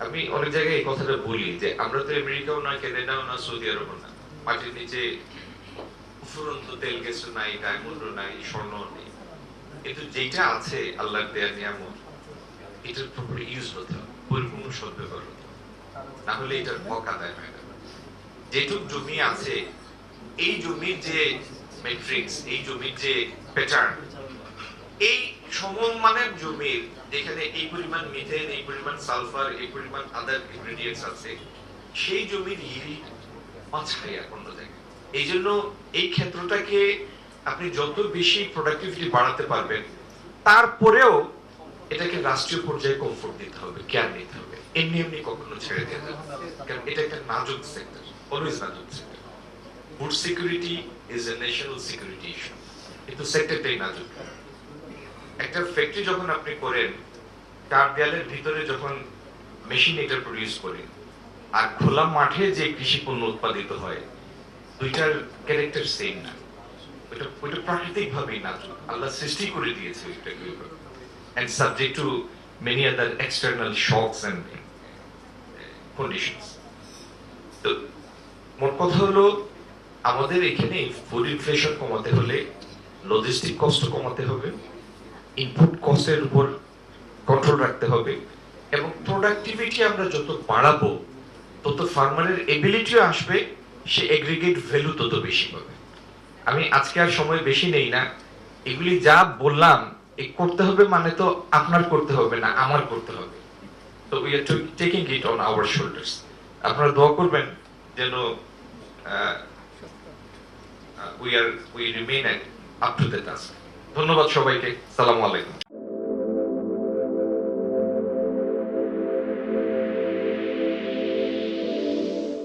আমি অনেক জায়গায় এই কথাটা বলি যে আমরা তো আমেরিকাও না, কানাডাও না, সৌদি আরবও না। মাটির নিচে ফুরন্ত তেল গ্যাস নাই, ডায়মন্ডও নাই, স্বর্ণ নেই, কিন্তু যেটা আছে আল্লাহর দেয়া নিয়ামত, এটার প্রপার ইউজ হতে হবে, পরিপূর্ণ সদ্ব্যবহার হতে হবে, না হলে এটার হক আদায় হয় না। যেটুক জমি আছে, এই জমির যে ম্যাট্রিক্স, এই জমির যে প্যাটার্ন, এই সমমানের জমির যেখানে এই পরিমাণ মিথেন, এই পরিমাণ সালফার, এই পরিমাণ আদার ইনগ্রেডিয়েন্টস আছে, সেই জমির ইল্ড মাছ হাইয়ার অন্য জায়গায়। এই জন্য এই ক্ষেত্রটাকে আপনি যত বেশি প্রোডাক্টিভিটি বাড়াতে পারবেন, তারপরেও এটাকে রাষ্ট্রীয় পর্যায়ে কমফোর্ট দিতে হবে, কেয়ার নিতে হবে, এমনি এমনি কখনো ছেড়ে দেওয়া যাবে না। কারণ এটা একটা নাজুক সেক্টর, অলওয়েজ নাজুক sector. Food security is a national security issue, কিন্তু সেক্টরটাই নাজুক। একটা ফ্যাক্টরি যখন আপনি করেন, চার দেয়ালের ভিতরে যখন মেশিন এটা প্রডিউস করে, আর খোলা মাঠে যে কৃষি পণ্য উৎপাদিত হয়, দুইটার ক্যারেক্টার সেম না। ওইটা প্রাকৃতিক ভাবেই নাজুক, আল্লাহ সৃষ্টি করে দিয়েছে ওইটাকে, and subject to many other external shocks and conditions. তো মোট কথা হলো, আমাদের এখানে ফুড ইনফ্লেশন কমাতে হলে লজিস্টিক কষ্ট কমাতে হবে, ইনপুট কস্টের উপর কন্ট্রোল রাখতে হবে, এবং প্রোডাক্টিভিটি আমরা যত বাড়াবো তত ফার্মারের এবিলিটিও আসবে, সে এগ্রিগেট ভ্যালু তত বেশি পাবে। আমি আজকে আর সময় বেশি নেই না, এগুলি যা বললাম এই করতে হবে মানে তো আপনার করতে হবে না, আমার করতে হবে। তো we are taking it on our shoulders. আপনারা দোয়া করবেন যেন we remain up to the task. ধন্যবাদ সবাইকে। সালামু আলাইকুম।